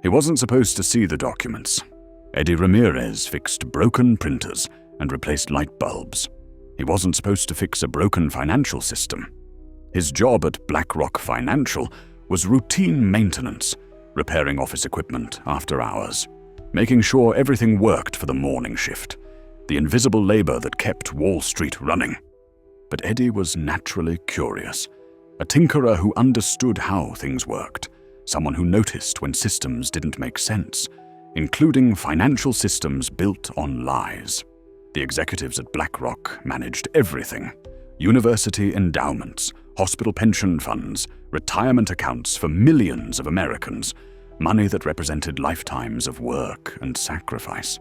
He wasn't supposed to see the documents. Eddie Ramirez fixed broken printers and replaced light bulbs. He wasn't supposed to fix a broken financial system. His job at BlackRock Financial was routine maintenance, repairing office equipment after hours, making sure everything worked for the morning shift, the invisible labor that kept Wall Street running. But Eddie was naturally curious, a tinkerer who understood how things worked, someone who noticed when systems didn't make sense, including financial systems built on lies. The executives at BlackRock managed everything: university endowments, hospital pension funds, retirement accounts for millions of Americans, money that represented lifetimes of work and sacrifice.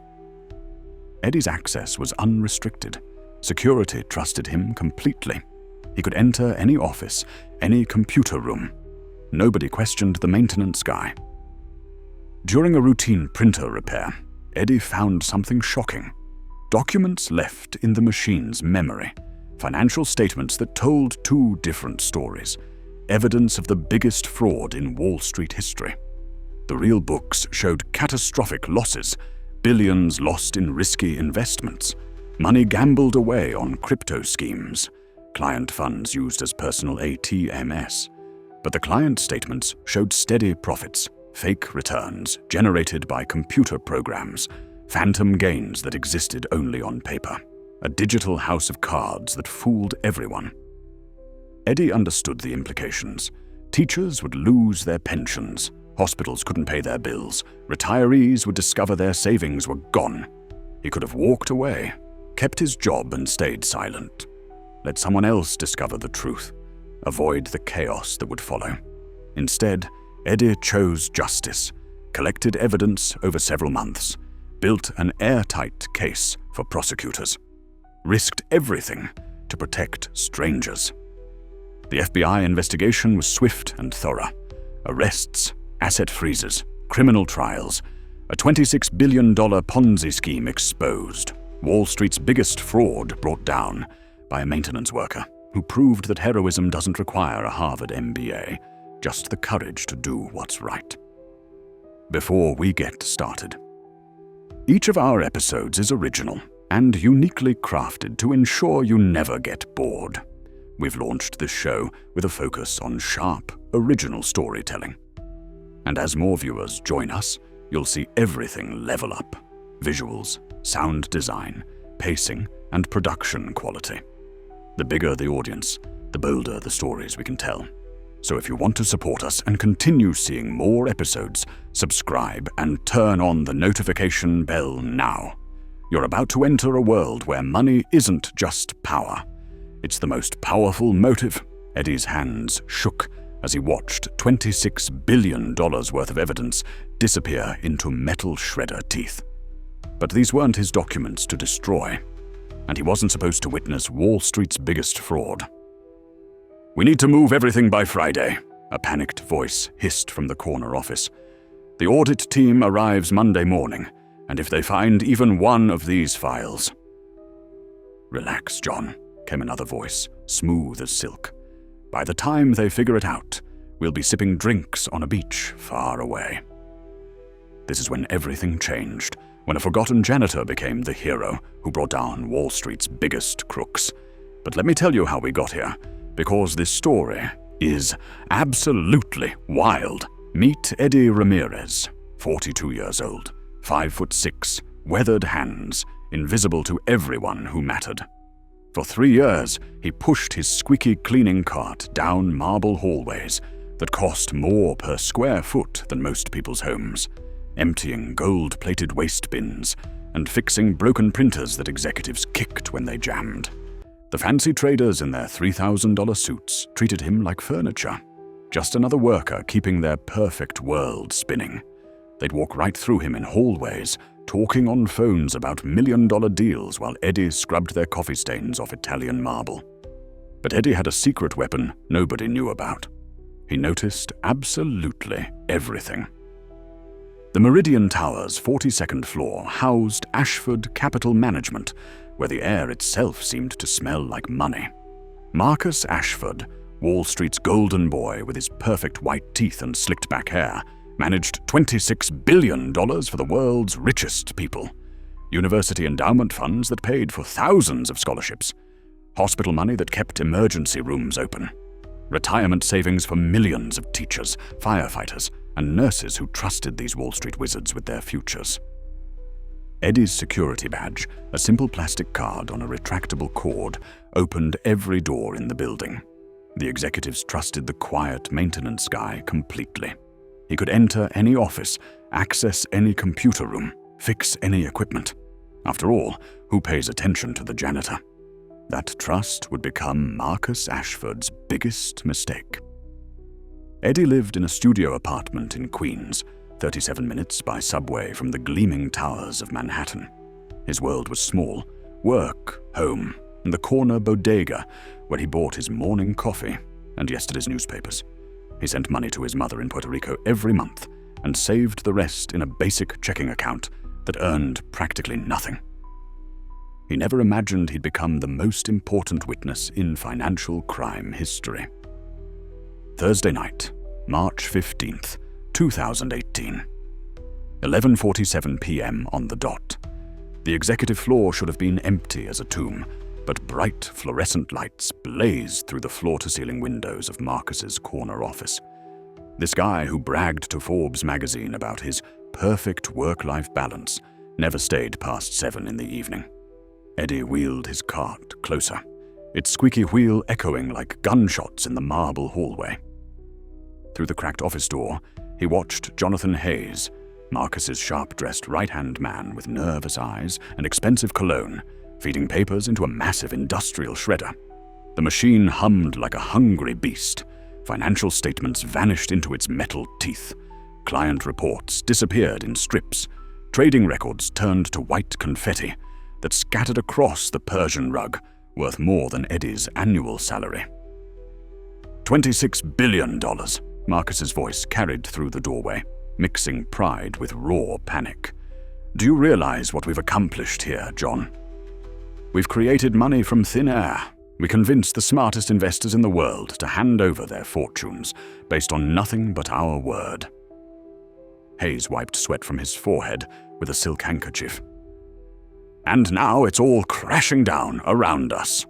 Eddie's access was unrestricted. Security trusted him completely. He could enter any office, any computer room. Nobody questioned the maintenance guy. During a routine printer repair, Eddie found something shocking. Documents left in the machine's memory. Financial statements that told two different stories. Evidence of the biggest fraud in Wall Street history. The real books showed catastrophic losses, billions lost in risky investments, money gambled away on crypto schemes, client funds used as personal ATMs. But the client statements showed steady profits, fake returns generated by computer programs, phantom gains that existed only on paper, a digital house of cards that fooled everyone. Eddie understood the implications. Teachers would lose their pensions, hospitals couldn't pay their bills, retirees would discover their savings were gone. He could have walked away, kept his job and stayed silent. Let someone else discover the truth, avoid the chaos that would follow. Instead, Eddie chose justice, collected evidence over several months, built an airtight case for prosecutors, risked everything to protect strangers. The FBI investigation was swift and thorough. Arrests, asset freezes, criminal trials, a $26 billion Ponzi scheme exposed, Wall Street's biggest fraud brought down by a maintenance worker who proved that heroism doesn't require a Harvard MBA, just the courage to do what's right. Before we get started, each of our episodes is original and uniquely crafted to ensure you never get bored. We've launched this show with a focus on sharp, original storytelling. And as more viewers join us, you'll see everything level up: visuals, sound design, pacing, and production quality. The bigger the audience, the bolder the stories we can tell. So if you want to support us and continue seeing more episodes, subscribe and turn on the notification bell now. You're about to enter a world where money isn't just power. It's the most powerful motive. Eddie's hands shook as he watched $26 billion worth of evidence disappear into metal shredder teeth. But these weren't his documents to destroy, and he wasn't supposed to witness Wall Street's biggest fraud. "We need to move everything by Friday," a panicked voice hissed from the corner office. "The audit team arrives Monday morning, and if they find even one of these files—" "Relax, John," came another voice, smooth as silk. "By the time they figure it out, we'll be sipping drinks on a beach far away." This is when everything changed, when a forgotten janitor became the hero who brought down Wall Street's biggest crooks. But let me tell you how we got here, because this story is absolutely wild. Meet Eddie Ramirez, 42 years old, 5'6", weathered hands, invisible to everyone who mattered. For 3 years, he pushed his squeaky cleaning cart down marble hallways that cost more per square foot than most people's homes, emptying gold-plated waste bins and fixing broken printers that executives kicked when they jammed. The fancy traders in their $3,000 suits treated him like furniture, just another worker keeping their perfect world spinning. They'd walk right through him in hallways, talking on phones about million-dollar deals while Eddie scrubbed their coffee stains off Italian marble. But Eddie had a secret weapon nobody knew about. He noticed absolutely everything. The Meridian Tower's 42nd floor housed Ashford Capital Management, where the air itself seemed to smell like money. Marcus Ashford, Wall Street's golden boy with his perfect white teeth and slicked back hair, managed $26 billion for the world's richest people, university endowment funds that paid for thousands of scholarships, hospital money that kept emergency rooms open, retirement savings for millions of teachers, firefighters, and nurses who trusted these Wall Street wizards with their futures. Eddie's security badge, a simple plastic card on a retractable cord, opened every door in the building. The executives trusted the quiet maintenance guy completely. He could enter any office, access any computer room, fix any equipment. After all, who pays attention to the janitor? That trust would become Marcus Ashford's biggest mistake. Eddie lived in a studio apartment in Queens, 37 minutes by subway from the gleaming towers of Manhattan. His world was small: work, home, and the corner bodega where he bought his morning coffee and yesterday's newspapers. He sent money to his mother in Puerto Rico every month and saved the rest in a basic checking account that earned practically nothing. He never imagined he'd become the most important witness in financial crime history. Thursday night, March 15th, 2018. 11:47 p.m. on the dot. The executive floor should have been empty as a tomb, but bright fluorescent lights blazed through the floor-to-ceiling windows of Marcus's corner office. This guy who bragged to Forbes magazine about his perfect work-life balance never stayed past 7 in the evening. Eddie wheeled his cart closer, its squeaky wheel echoing like gunshots in the marble hallway. Through the cracked office door, he watched Jonathan Hayes, Marcus's sharp-dressed right-hand man with nervous eyes and expensive cologne, feeding papers into a massive industrial shredder. The machine hummed like a hungry beast. Financial statements vanished into its metal teeth. Client reports disappeared in strips. Trading records turned to white confetti that scattered across the Persian rug, worth more than Eddie's annual salary. $26 billion, Marcus's voice carried through the doorway, mixing pride with raw panic. Do you realize what we've accomplished here, John? We've created money from thin air. We convinced the smartest investors in the world to hand over their fortunes based on nothing but our word. Hayes wiped sweat from his forehead with a silk handkerchief. And now it's all crashing down around us.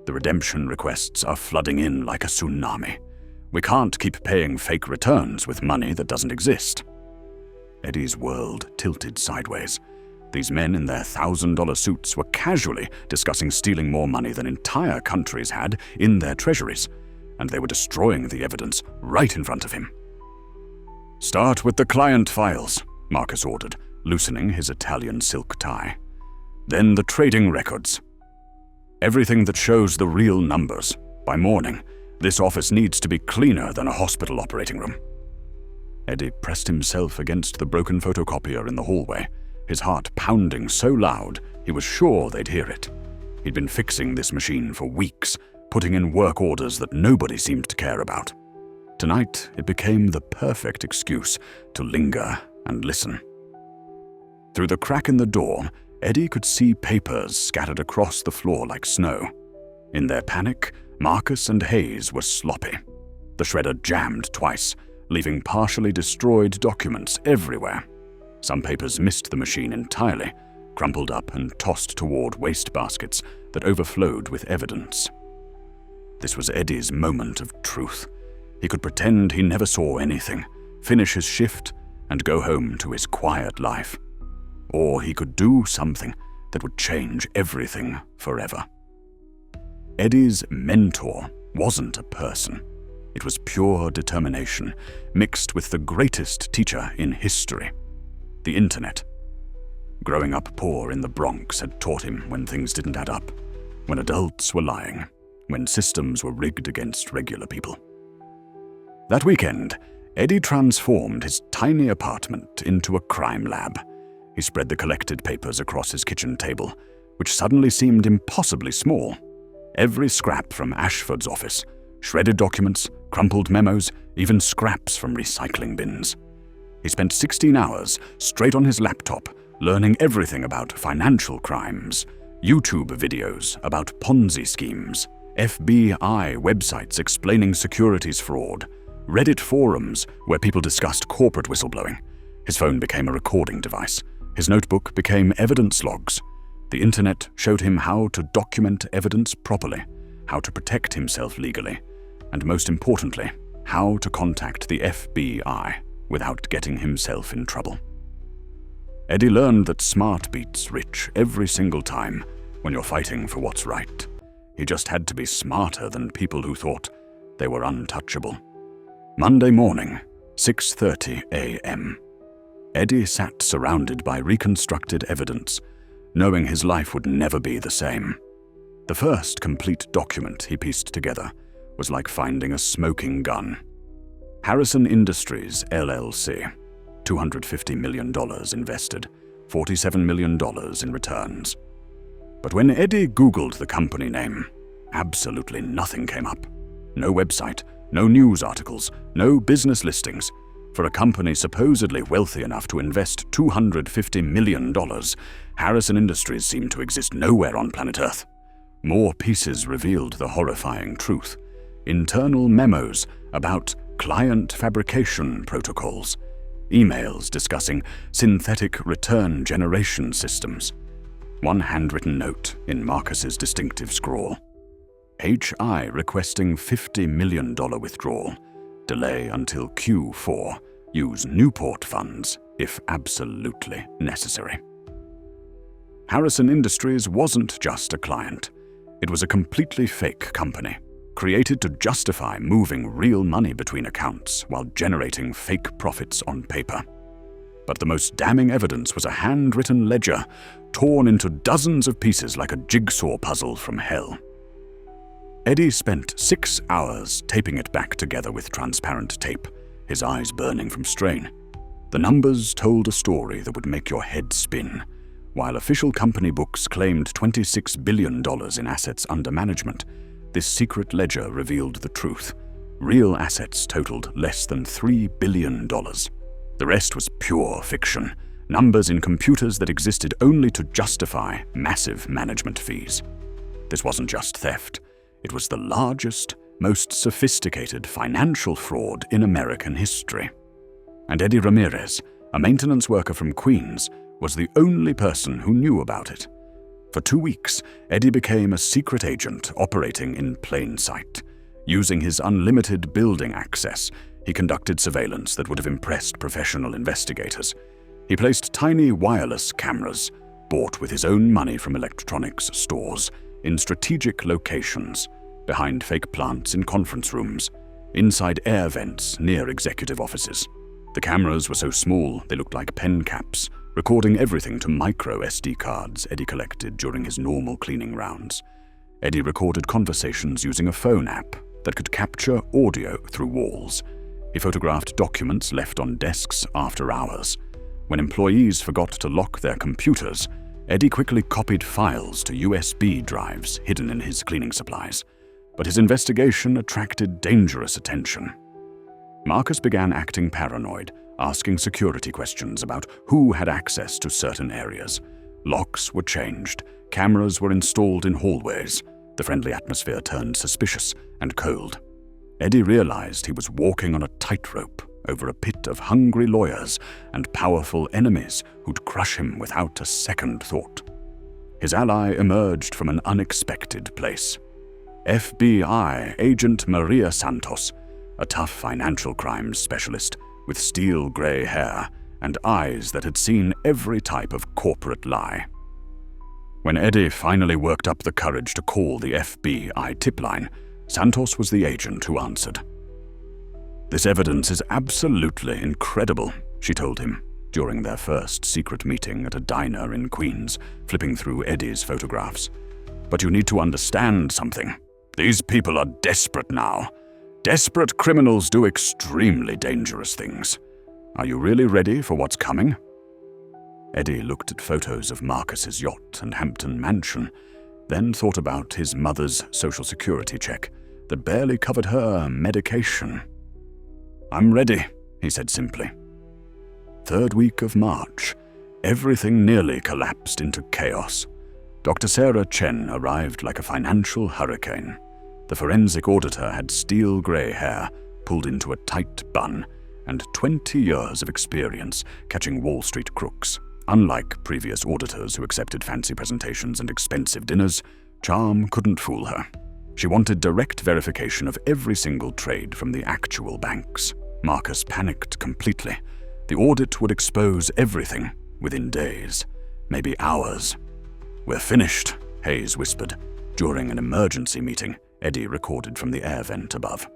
The redemption requests are flooding in like a tsunami. We can't keep paying fake returns with money that doesn't exist. Eddie's world tilted sideways. These men in their $1,000 suits were casually discussing stealing more money than entire countries had in their treasuries, and they were destroying the evidence right in front of him. Start with the client files, Marcus ordered, loosening his Italian silk tie. Then the trading records. Everything that shows the real numbers. By morning, this office needs to be cleaner than a hospital operating room. Eddie pressed himself against the broken photocopier in the hallway, his heart pounding so loud he was sure they'd hear it. He'd been fixing this machine for weeks, putting in work orders that nobody seemed to care about. Tonight, it became the perfect excuse to linger and listen. Through the crack in the door, Eddie could see papers scattered across the floor like snow. In their panic, Marcus and Hayes were sloppy. The shredder jammed twice, leaving partially destroyed documents everywhere. Some papers missed the machine entirely, crumpled up and tossed toward waste baskets that overflowed with evidence. This was Eddie's moment of truth. He could pretend he never saw anything, finish his shift, and go home to his quiet life. Or he could do something that would change everything forever. Eddie's mentor wasn't a person. It was pure determination, mixed with the greatest teacher in history, the internet. Growing up poor in the Bronx had taught him when things didn't add up, when adults were lying, when systems were rigged against regular people. That weekend, Eddie transformed his tiny apartment into a crime lab. He spread the collected papers across his kitchen table, which suddenly seemed impossibly small. Every scrap from Ashford's office, shredded documents, crumpled memos, even scraps from recycling bins. He spent 16 hours straight on his laptop, learning everything about financial crimes, YouTube videos about Ponzi schemes, FBI websites explaining securities fraud, Reddit forums where people discussed corporate whistleblowing. His phone became a recording device. His notebook became evidence logs. The internet showed him how to document evidence properly, how to protect himself legally, and most importantly, how to contact the FBI without getting himself in trouble. Eddie learned that smart beats rich every single time when you're fighting for what's right. He just had to be smarter than people who thought they were untouchable. Monday morning, 6:30 a.m. Eddie sat surrounded by reconstructed evidence, knowing his life would never be the same. The first complete document he pieced together was like finding a smoking gun. Harrison Industries, LLC, $250 million invested, $47 million in returns. But when Eddie Googled the company name, absolutely nothing came up. No website, no news articles, no business listings. For a company supposedly wealthy enough to invest $250 million, Harrison Industries seemed to exist nowhere on planet Earth. More pieces revealed the horrifying truth. Internal memos about client fabrication protocols. Emails discussing synthetic return generation systems. One handwritten note in Marcus's distinctive scrawl. HI requesting $50 million withdrawal. Delay until Q4. Use Newport funds if absolutely necessary. Harrison Industries wasn't just a client. It was a completely fake company, created to justify moving real money between accounts while generating fake profits on paper. But the most damning evidence was a handwritten ledger, torn into dozens of pieces like a jigsaw puzzle from hell. Eddie spent 6 hours taping it back together with transparent tape, his eyes burning from strain. The numbers told a story that would make your head spin. While official company books claimed $26 billion in assets under management, this secret ledger revealed the truth. Real assets totaled less than $3 billion. The rest was pure fiction, numbers in computers that existed only to justify massive management fees. This wasn't just theft. It was the largest, most sophisticated financial fraud in American history. And Eddie Ramirez, a maintenance worker from Queens, was the only person who knew about it. For 2 weeks, Eddie became a secret agent operating in plain sight. Using his unlimited building access, he conducted surveillance that would have impressed professional investigators. He placed tiny wireless cameras, bought with his own money from electronics stores, in strategic locations, behind fake plants in conference rooms, inside air vents near executive offices. The cameras were so small they looked like pen caps, recording everything to micro SD cards Eddie collected during his normal cleaning rounds. Eddie recorded conversations using a phone app that could capture audio through walls. He photographed documents left on desks after hours. When employees forgot to lock their computers, Eddie quickly copied files to USB drives hidden in his cleaning supplies. But his investigation attracted dangerous attention. Marcus began acting paranoid, asking security questions about who had access to certain areas. Locks were changed, cameras were installed in hallways. The friendly atmosphere turned suspicious and cold. Eddie realized he was walking on a tightrope over a pit of hungry lawyers and powerful enemies who'd crush him without a second thought. His ally emerged from an unexpected place. FBI agent Maria Santos, a tough financial crimes specialist with steel gray hair and eyes that had seen every type of corporate lie. When Eddie finally worked up the courage to call the FBI tip line, Santos was the agent who answered. "This evidence is absolutely incredible," she told him during their first secret meeting at a diner in Queens, flipping through Eddie's photographs. "But you need to understand something. These people are desperate now. Desperate criminals do extremely dangerous things. Are you really ready for what's coming?" Eddie looked at photos of Marcus's yacht and Hampton mansion, then thought about his mother's social security check that barely covered her medication. "I'm ready," he said simply. Third week of March, everything nearly collapsed into chaos. Dr. Sarah Chen arrived like a financial hurricane. The forensic auditor had steel gray hair, pulled into a tight bun, and 20 years of experience catching Wall Street crooks. Unlike previous auditors who accepted fancy presentations and expensive dinners, charm couldn't fool her. She wanted direct verification of every single trade from the actual banks. Marcus panicked completely. The audit would expose everything within days, maybe hours. "We're finished," Hayes whispered. During an emergency meeting, Eddie recorded from the air vent above.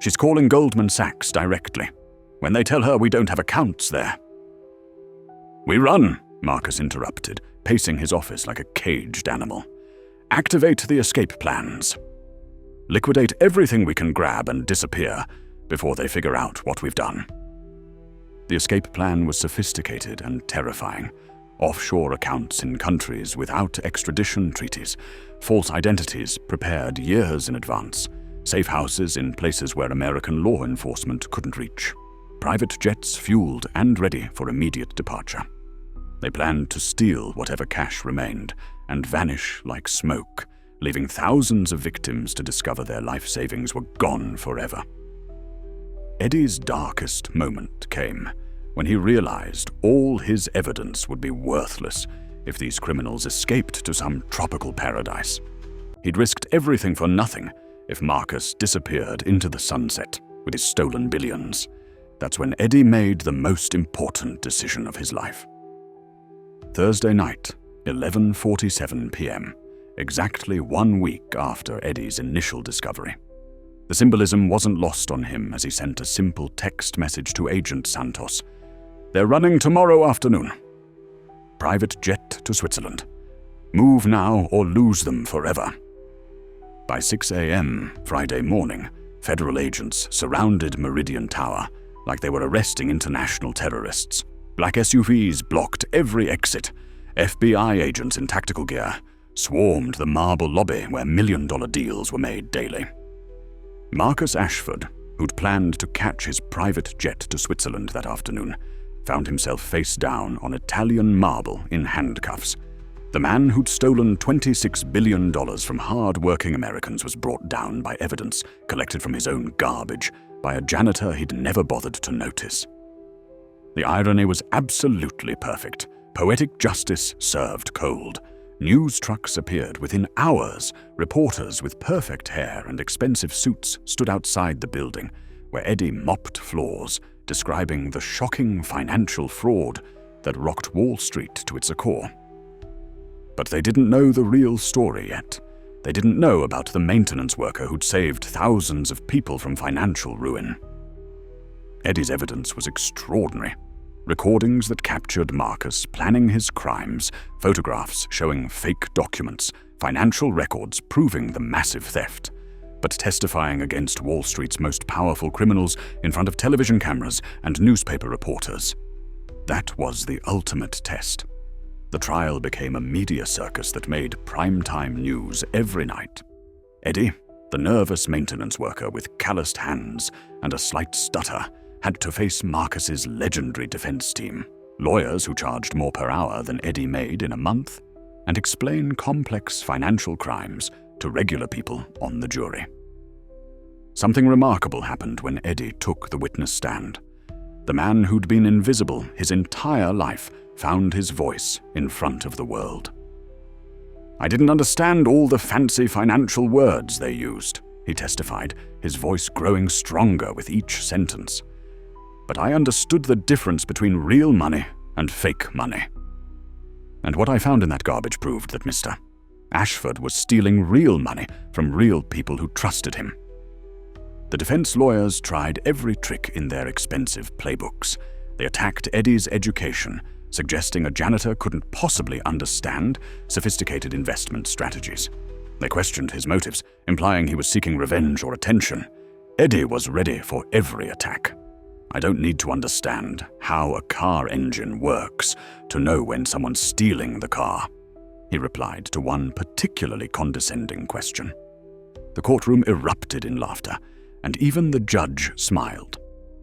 "She's calling Goldman Sachs directly. When they tell her we don't have accounts there." "We run," Marcus interrupted, pacing his office like a caged animal. "Activate the escape plans. Liquidate everything we can grab and disappear before they figure out what we've done." The escape plan was sophisticated and terrifying. Offshore accounts in countries without extradition treaties, false identities prepared years in advance, safe houses in places where American law enforcement couldn't reach, private jets fueled and ready for immediate departure. They planned to steal whatever cash remained and vanish like smoke, leaving thousands of victims to discover their life savings were gone forever. Eddie's darkest moment came when he realized all his evidence would be worthless if these criminals escaped to some tropical paradise. He'd risked everything for nothing if Marcus disappeared into the sunset with his stolen billions. That's when Eddie made the most important decision of his life. Thursday night, 11:47 p.m., exactly 1 week after Eddie's initial discovery. The symbolism wasn't lost on him as he sent a simple text message to Agent Santos. "They're running tomorrow afternoon. Private jet to Switzerland. Move now or lose them forever." By 6 a.m. Friday morning, federal agents surrounded Meridian Tower like they were arresting international terrorists. Black SUVs blocked every exit. FBI agents in tactical gear swarmed the marble lobby where million-dollar deals were made daily. Marcus Ashford, who'd planned to catch his private jet to Switzerland that afternoon, found himself face down on Italian marble in handcuffs. The man who'd stolen $26 billion from hard-working Americans was brought down by evidence collected from his own garbage by a janitor he'd never bothered to notice. The irony was absolutely perfect. Poetic justice served cold. News trucks appeared within hours. Reporters with perfect hair and expensive suits stood outside the building, where Eddie mopped floors, describing the shocking financial fraud that rocked Wall Street to its core. But they didn't know the real story yet. They didn't know about the maintenance worker who'd saved thousands of people from financial ruin. Eddie's evidence was extraordinary. Recordings that captured Marcus planning his crimes, photographs showing fake documents, financial records proving the massive theft, but testifying against Wall Street's most powerful criminals in front of television cameras and newspaper reporters. That was the ultimate test. The trial became a media circus that made primetime news every night. Eddie, the nervous maintenance worker with calloused hands and a slight stutter, had to face Marcus's legendary defense team, lawyers who charged more per hour than Eddie made in a month, and explain complex financial crimes to regular people on the jury. Something remarkable happened when Eddie took the witness stand. The man who'd been invisible his entire life found his voice in front of the world. "I didn't understand all the fancy financial words they used," he testified, his voice growing stronger with each sentence. "But I understood the difference between real money and fake money. And what I found in that garbage proved that Mr. Ashford was stealing real money from real people who trusted him." The defense lawyers tried every trick in their expensive playbooks. They attacked Eddie's education, suggesting a janitor couldn't possibly understand sophisticated investment strategies. They questioned his motives, implying he was seeking revenge or attention. Eddie was ready for every attack. "I don't need to understand how a car engine works to know when someone's stealing the car," he replied to one particularly condescending question. The courtroom erupted in laughter, and even the judge smiled.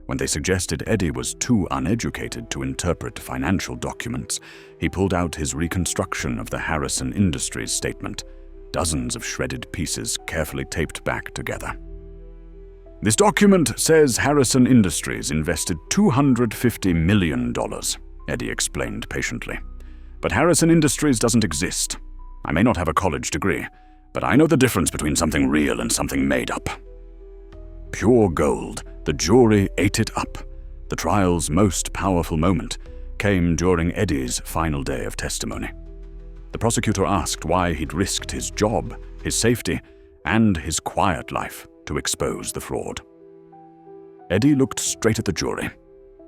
When they suggested Eddie was too uneducated to interpret financial documents, he pulled out his reconstruction of the Harrison Industries statement, dozens of shredded pieces carefully taped back together. "This document says Harrison Industries invested $250 million, Eddie explained patiently. "But Harrison Industries doesn't exist. I may not have a college degree, but I know the difference between something real and something made up." Pure gold, the jury ate it up. The trial's most powerful moment came during Eddie's final day of testimony. The prosecutor asked why he'd risked his job, his safety, and his quiet life to expose the fraud. Eddie looked straight at the jury,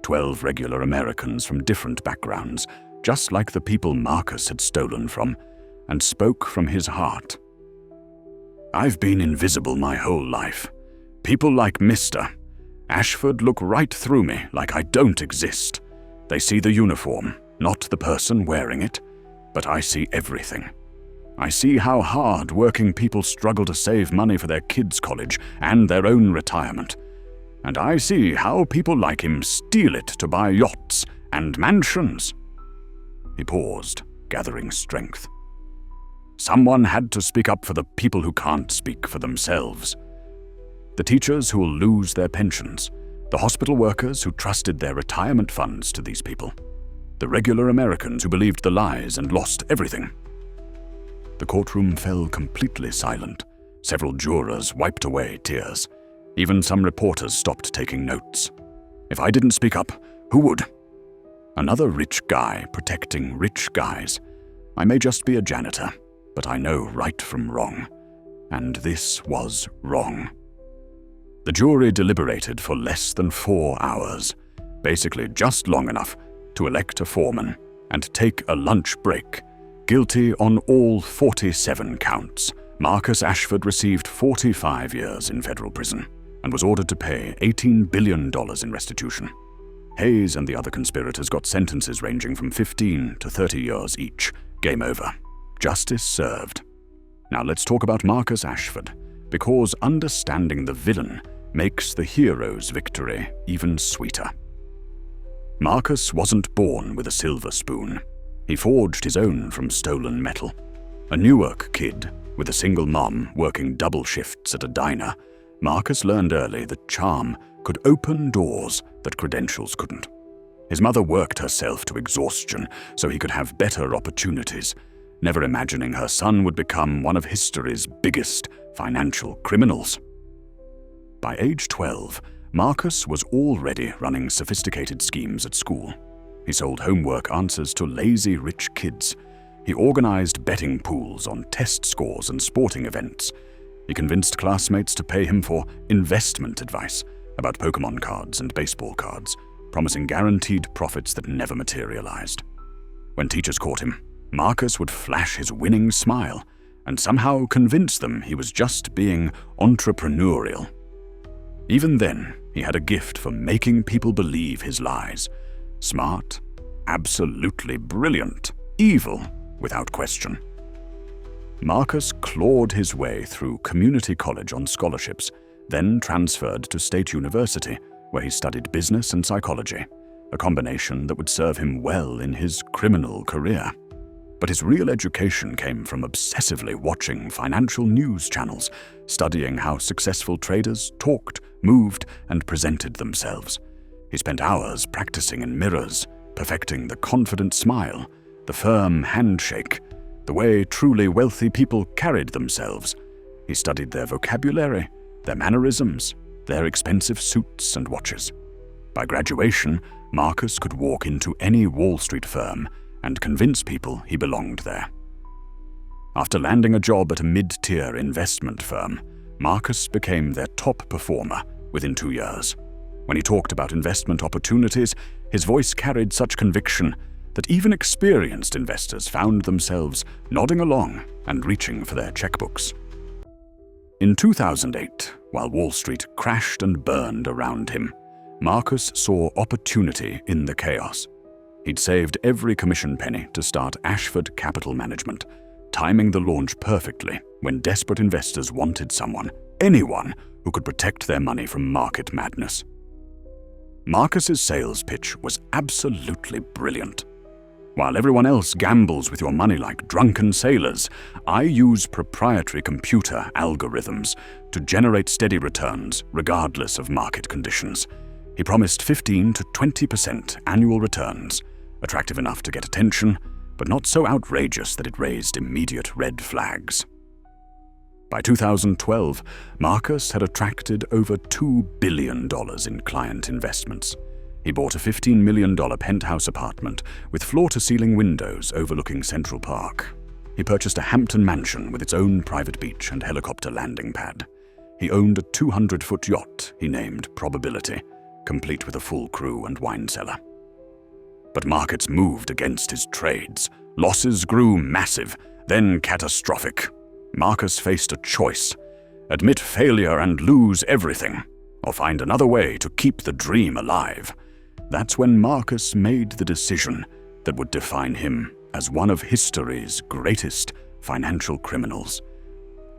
12 regular Americans from different backgrounds, just like the people Marcus had stolen from, and spoke from his heart. "I've been invisible my whole life. People like Mr. Ashford look right through me like I don't exist. They see the uniform, not the person wearing it, but I see everything. I see how hard working people struggle to save money for their kids' college and their own retirement. And I see how people like him steal it to buy yachts and mansions." He paused, gathering strength. Someone had to speak up for the people who can't speak for themselves. The teachers who will lose their pensions, the hospital workers who trusted their retirement funds to these people, the regular Americans who believed the lies and lost everything. The courtroom fell completely silent. Several jurors wiped away tears. Even some reporters stopped taking notes. If I didn't speak up, who would? Another rich guy protecting rich guys. I may just be a janitor, but I know right from wrong. And this was wrong. The jury deliberated for less than 4 hours, basically just long enough to elect a foreman and take a lunch break. Guilty on all 47 counts, Marcus Ashford received 45 years in federal prison and was ordered to pay $18 billion in restitution. Hayes and the other conspirators got sentences ranging from 15 to 30 years each. Game over. Justice served. Now let's talk about Marcus Ashford, because understanding the villain makes the hero's victory even sweeter. Marcus wasn't born with a silver spoon. He forged his own from stolen metal. A Newark kid with a single mom working double shifts at a diner, Marcus learned early that charm could open doors that credentials couldn't. His mother worked herself to exhaustion so he could have better opportunities, never imagining her son would become one of history's biggest financial criminals. By age 12, Marcus was already running sophisticated schemes at school. He sold homework answers to lazy rich kids. He organized betting pools on test scores and sporting events. He convinced classmates to pay him for investment advice about Pokemon cards and baseball cards, promising guaranteed profits that never materialized. When teachers caught him, Marcus would flash his winning smile and somehow convince them he was just being entrepreneurial. Even then, he had a gift for making people believe his lies. Smart, absolutely brilliant, evil without question. Marcus clawed his way through community college on scholarships, then transferred to State University, where he studied business and psychology, a combination that would serve him well in his criminal career. But his real education came from obsessively watching financial news channels, studying how successful traders talked, moved, and presented themselves. He spent hours practicing in mirrors, perfecting the confident smile, the firm handshake, the way truly wealthy people carried themselves. He studied their vocabulary, their mannerisms, their expensive suits and watches. By graduation, Marcus could walk into any Wall Street firm and convince people he belonged there. After landing a job at a mid-tier investment firm, Marcus became their top performer within 2 years. When he talked about investment opportunities, his voice carried such conviction that even experienced investors found themselves nodding along and reaching for their checkbooks. In 2008, while Wall Street crashed and burned around him, Marcus saw opportunity in the chaos. He'd saved every commission penny to start Ashford Capital Management, timing the launch perfectly when desperate investors wanted someone, anyone, who could protect their money from market madness. Marcus's sales pitch was absolutely brilliant. While everyone else gambles with your money like drunken sailors, I use proprietary computer algorithms to generate steady returns regardless of market conditions. He promised 15 to 20% annual returns, attractive enough to get attention, but not so outrageous that it raised immediate red flags. By 2012, Marcus had attracted over $2 billion in client investments. He bought a $15 million penthouse apartment with floor-to-ceiling windows overlooking Central Park. He purchased a Hampton mansion with its own private beach and helicopter landing pad. He owned a 200-foot yacht he named Probability, complete with a full crew and wine cellar. But markets moved against his trades. Losses grew massive, then catastrophic. Marcus faced a choice: admit failure and lose everything, or find another way to keep the dream alive. That's when Marcus made the decision that would define him as one of history's greatest financial criminals.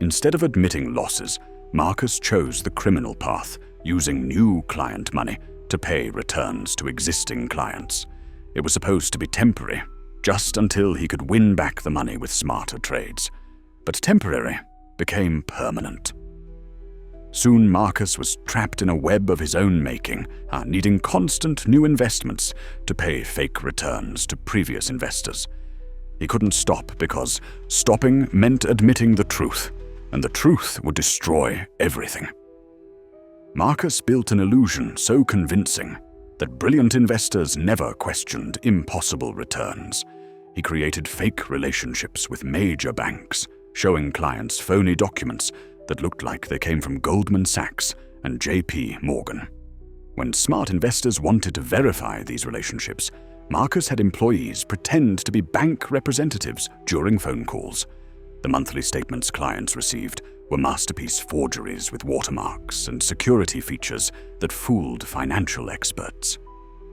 Instead of admitting losses, Marcus chose the criminal path, using new client money to pay returns to existing clients. It was supposed to be temporary, just until he could win back the money with smarter trades. But temporary became permanent. Soon Marcus was trapped in a web of his own making, needing constant new investments to pay fake returns to previous investors. He couldn't stop because stopping meant admitting the truth, and the truth would destroy everything. Marcus built an illusion so convincing that brilliant investors never questioned impossible returns. He created fake relationships with major banks, showing clients phony documents that looked like they came from Goldman Sachs and JP Morgan. When smart investors wanted to verify these relationships, Marcus had employees pretend to be bank representatives during phone calls. The monthly statements clients received were masterpiece forgeries with watermarks and security features that fooled financial experts.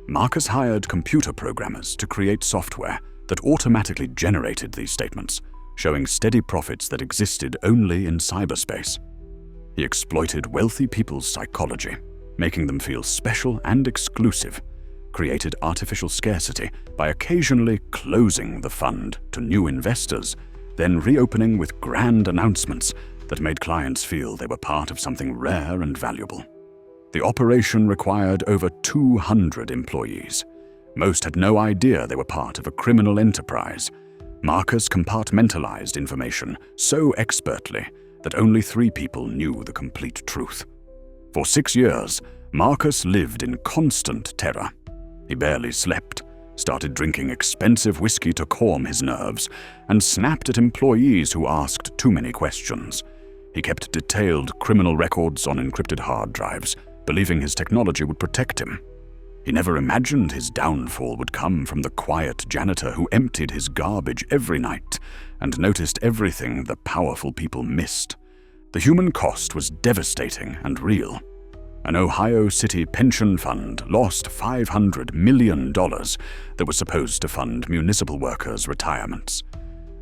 Marcus hired computer programmers to create software that automatically generated these statements, showing steady profits that existed only in cyberspace. He exploited wealthy people's psychology, making them feel special and exclusive, created artificial scarcity by occasionally closing the fund to new investors, then reopening with grand announcements that made clients feel they were part of something rare and valuable. The operation required over 200 employees. Most had no idea they were part of a criminal enterprise. Marcus compartmentalized information so expertly that only 3 people knew the complete truth. For 6 years, Marcus lived in constant terror. He barely slept, started drinking expensive whiskey to calm his nerves, and snapped at employees who asked too many questions. He kept detailed criminal records on encrypted hard drives, believing his technology would protect him. He never imagined his downfall would come from the quiet janitor who emptied his garbage every night and noticed everything the powerful people missed. The human cost was devastating and real. An Ohio City pension fund lost $500 million that was supposed to fund municipal workers' retirements.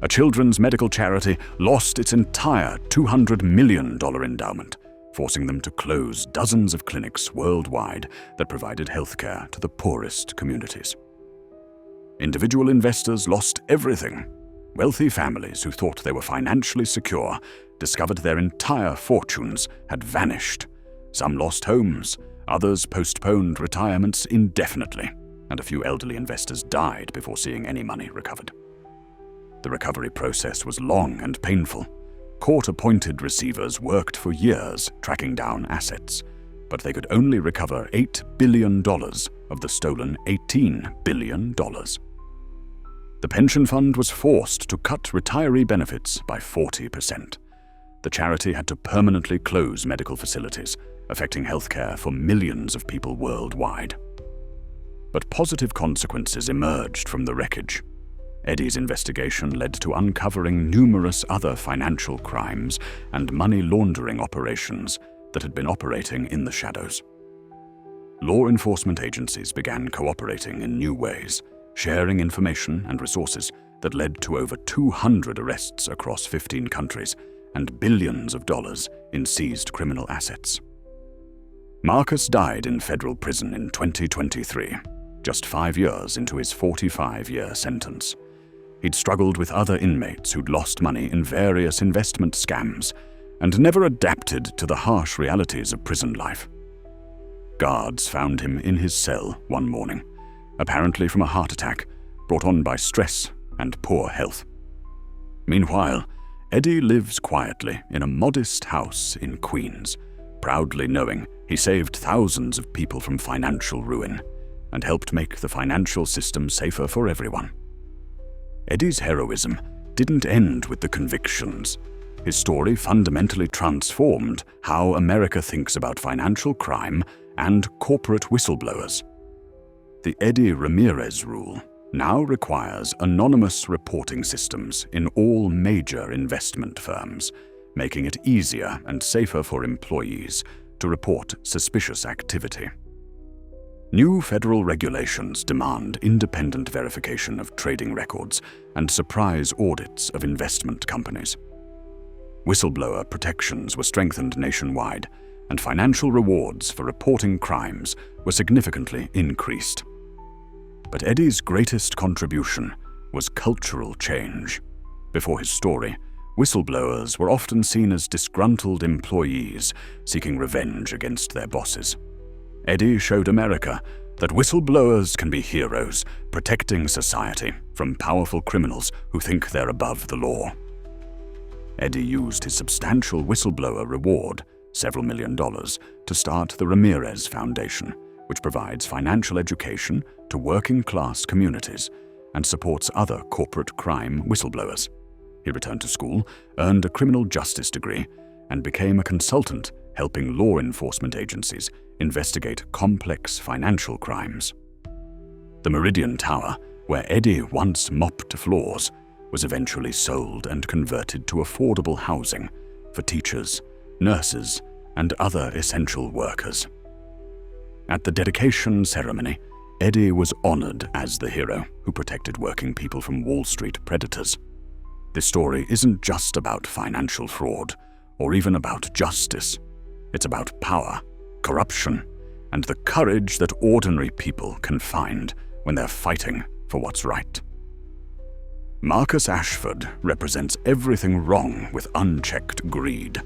A children's medical charity lost its entire $200 million endowment, forcing them to close dozens of clinics worldwide that provided healthcare to the poorest communities. Individual investors lost everything. Wealthy families who thought they were financially secure discovered their entire fortunes had vanished. Some lost homes, others postponed retirements indefinitely, and a few elderly investors died before seeing any money recovered. The recovery process was long and painful. Court-appointed receivers worked for years tracking down assets, but they could only recover $8 billion of the stolen $18 billion. The pension fund was forced to cut retiree benefits by 40%. The charity had to permanently close medical facilities, affecting healthcare for millions of people worldwide. But positive consequences emerged from the wreckage. Eddie's investigation led to uncovering numerous other financial crimes and money laundering operations that had been operating in the shadows. Law enforcement agencies began cooperating in new ways, sharing information and resources that led to over 200 arrests across 15 countries and billions of dollars in seized criminal assets. Marcus died in federal prison in 2023, just 5 years into his 45-year sentence. He'd struggled with other inmates who'd lost money in various investment scams and never adapted to the harsh realities of prison life. Guards found him in his cell one morning, apparently from a heart attack brought on by stress and poor health. Meanwhile, Eddie lives quietly in a modest house in Queens, proudly knowing he saved thousands of people from financial ruin and helped make the financial system safer for everyone. Eddie's heroism didn't end with the convictions. His story fundamentally transformed how America thinks about financial crime and corporate whistleblowers. The Eddie Ramirez rule now requires anonymous reporting systems in all major investment firms, making it easier and safer for employees to report suspicious activity. New federal regulations demand independent verification of trading records and surprise audits of investment companies. Whistleblower protections were strengthened nationwide, and financial rewards for reporting crimes were significantly increased. But Eddie's greatest contribution was cultural change. Before his story, whistleblowers were often seen as disgruntled employees seeking revenge against their bosses. Eddie showed America that whistleblowers can be heroes, protecting society from powerful criminals who think they're above the law. Eddie used his substantial whistleblower reward, several $1 million, to start the Ramirez Foundation, which provides financial education to working-class communities and supports other corporate crime whistleblowers. He returned to school, earned a criminal justice degree, and became a consultant helping law enforcement agencies investigate complex financial crimes. The Meridian Tower, where Eddie once mopped floors, was eventually sold and converted to affordable housing for teachers, nurses, and other essential workers. At the dedication ceremony, Eddie was honored as the hero who protected working people from Wall Street predators. This story isn't just about financial fraud or even about justice. It's about power, corruption, and the courage that ordinary people can find when they're fighting for what's right. Marcus Ashford represents everything wrong with unchecked greed,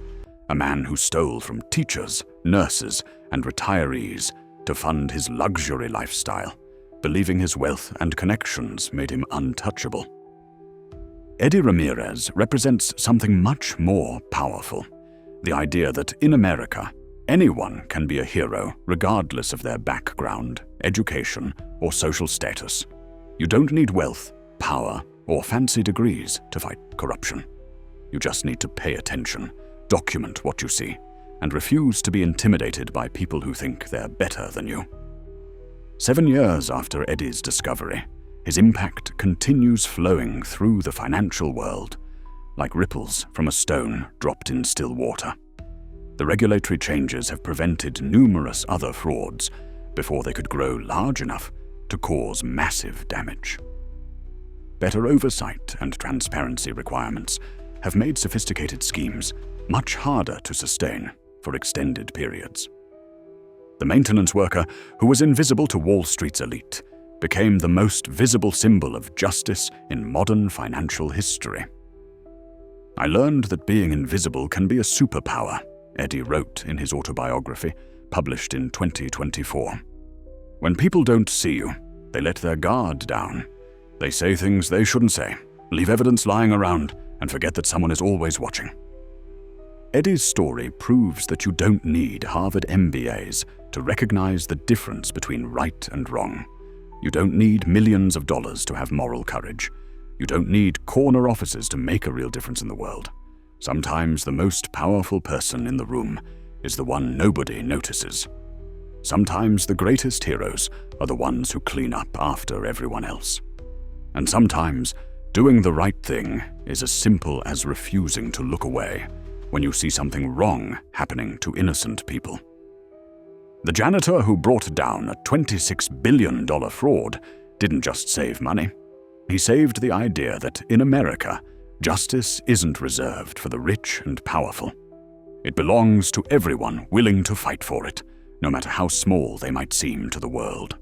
a man who stole from teachers, nurses, and retirees to fund his luxury lifestyle, believing his wealth and connections made him untouchable. Eddie Ramirez represents something much more powerful, the idea that in America, anyone can be a hero regardless of their background, education, or social status. You don't need wealth, power, or fancy degrees to fight corruption. You just need to pay attention, document what you see, and refuse to be intimidated by people who think they're better than you. 7 years after Eddie's discovery, his impact continues flowing through the financial world, like ripples from a stone dropped in still water. The regulatory changes have prevented numerous other frauds before they could grow large enough to cause massive damage. Better oversight and transparency requirements have made sophisticated schemes much harder to sustain for extended periods. The maintenance worker, who was invisible to Wall Street's elite, became the most visible symbol of justice in modern financial history. "I learned that being invisible can be a superpower," Eddie wrote in his autobiography, published in 2024. "When people don't see you, they let their guard down. They say things they shouldn't say, leave evidence lying around, and forget that someone is always watching." Eddie's story proves that you don't need Harvard MBAs to recognize the difference between right and wrong. You don't need millions of dollars to have moral courage. You don't need corner offices to make a real difference in the world. Sometimes the most powerful person in the room is the one nobody notices. Sometimes the greatest heroes are the ones who clean up after everyone else. And sometimes doing the right thing is as simple as refusing to look away when you see something wrong happening to innocent people. The janitor who brought down a $26 billion fraud didn't just save money. He saved the idea that in America, justice isn't reserved for the rich and powerful. It belongs to everyone willing to fight for it, no matter how small they might seem to the world.